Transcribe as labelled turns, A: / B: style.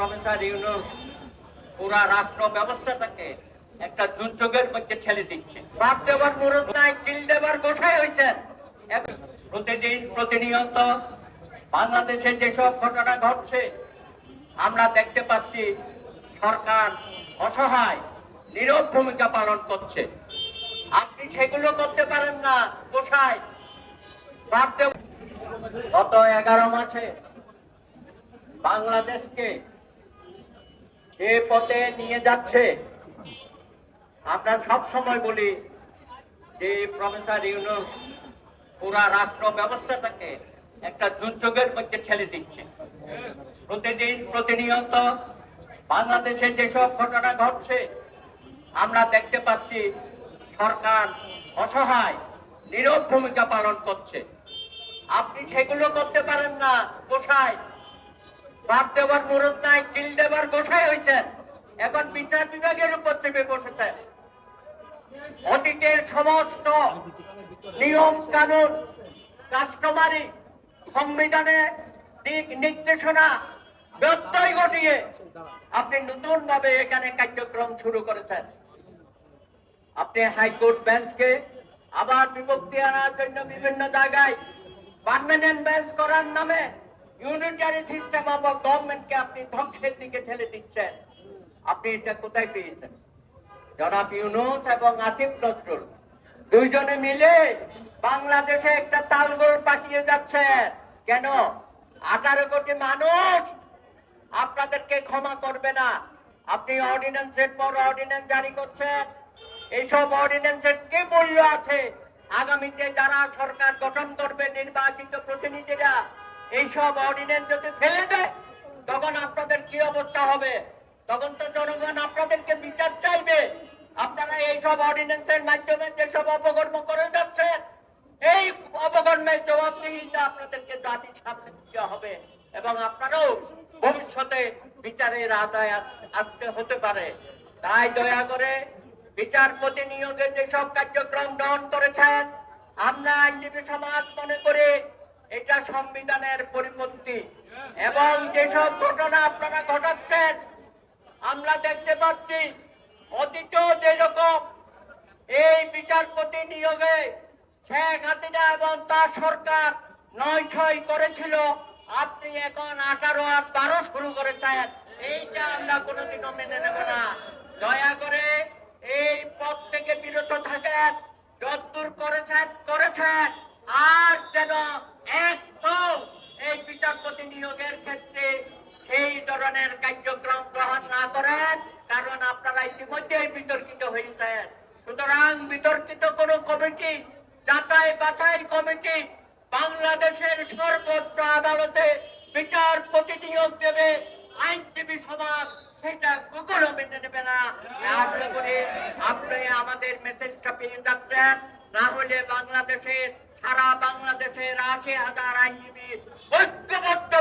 A: Professor Yunus পুরা রাষ্ট্র ব্যবস্থাটাকে একটা দুর্যোগের মধ্যে ঠেলে দিচ্ছে। বাদ দেবার মুরত নাই, কিল দেবার গোসাই হয়েছেন। প্রতিদিন প্রতিনিয়ত বাংলাদেশে যেসব ঘটনা ঘটছে আমরা দেখতে পাচ্ছি, সরকার অসহায় নীরব ভূমিকা পালন করছে। আপনি সেগুলো করতে পারেন না, গোসাই। গত 11 মাসে বাংলাদেশকে যে পথে নিয়ে যাচ্ছে, আমরা সব সময় বলি যে প্রফেসর ইউনূস পুরা রাষ্ট্র ব্যবস্থাটাকে একটা দুর্যোগের মধ্যে ঠেলে দিচ্ছে। প্রতিদিন প্রতিনিয়ত বাংলাদেশে যেসব ঘটনা ঘটছে আমরা দেখতে পাচ্ছি, সরকার অসহায় নীরব ভূমিকা পালন করছে। আপনি সেগুলো করতে পারেন না, গোসাই। বাদ দেবার মুরত নাই, কিল দেবার গোসাই হয়েছেন। এখন বিচার বিভাগের উপর চেপে বসেছেন। অতীতের সমস্ত নিয়ম কানুন, কাস্টমারি, সংবিধানে দিক নির্দেশনা ব্যত্যয় ঘটিয়ে আপনি নতুন ভাবে এখানে কার্যক্রম শুরু করেছেন। আপনি হাইকোর্ট বেঞ্চকে আবার বিভক্তি আনার জন্য বিভিন্ন জায়গায় পার্মানেন্ট বেঞ্চ করার নামে ইউনিটারি সিস্টেম অফ গভর্নমেন্টকে আপনি ধ্বংসের দিকে ঠেলে দিচ্ছেন। আপনি এটা কোথায় পেয়েছেন? জনাব ইউনূস এবং আসিফ নজরুল দুইজনে মিলে বাংলাদেশে একটা তালগোল পাকিয়ে যাচ্ছে। কেন? 18 কোটি মানুষ আপনাদেরকে ক্ষমা করবে না। আপনি অর্ডিন্যান্সের পর অর্ডিন্যান্স জারি করছেন। এইসব অর্ডিন্যান্সের কি মূল্য আছে? আগামীতে যারা সরকার গঠন করবে, নির্বাচিত প্রতিনিধিরা এইসব অর্ডিন্যান্স যদি ফেলে দেয়, তখন আপনাদের কি অবস্থা হবে? তখন তো জনগণ আপনাদেরকে বিচার চাইবে। আপনারা এইসব অর্ডিন্যান্সের মাধ্যমে যেসব অপকর্ম করে যাচ্ছেন, এই অপকর্মের জবাবদিহিতা আপনাদেরকে জাতির সামনে দিতে হবে এবং আপনারাও ভবিষ্যতে বিচারের আওতায় আসতে হতে পারে। তাই দয়া করে বিচারপতি নিয়োগে যেসব কার্যক্রম গ্রহণ করেছেন, আমরা আইনজীবী সমাজ মনে করি এটা সংবিধানের পরিপন্থী। এবং যেসব ঘটনা আপনারা ঘটাচ্ছেন আমরা দেখতে পাচ্ছি, অতীতেও যেরকম এই বিচারপতি নিয়োগে শেখ হাসিনা এবং তার সরকার 9-6 করেছিল, আপনি এখন 18 আর 12 শুরু করেছেন। এইটা আমরা কোনোদিনও মেনে নেব না। দয়া করে এই পথ থেকে বিরত থাকেন। যতদূর করেছেন আর যেন একদম এই বিচারপতি নিয়োগের ক্ষেত্রে এই ধরনের কার্যক্রম গ্রহণ না করেন, কারণ আপনারা ইতিমধ্যেই বিতর্কিত হয়েছেন। সুতরাং বিতর্কিত কোন কমিটি, যাচাই বাছাই কমিটি বাংলাদেশের সর্বোচ্চ আদালতে বিচারপতি নিয়োগ দেবে, আইনজীবী সমাজ সেটা কখনো মেনে নেবে না। আশা করি আপনি আমাদের মেসেজটা পেয়ে যাচ্ছেন। না হলে সারা বাংলাদেশের 80,000 আইনজীবী ঐক্যবদ্ধ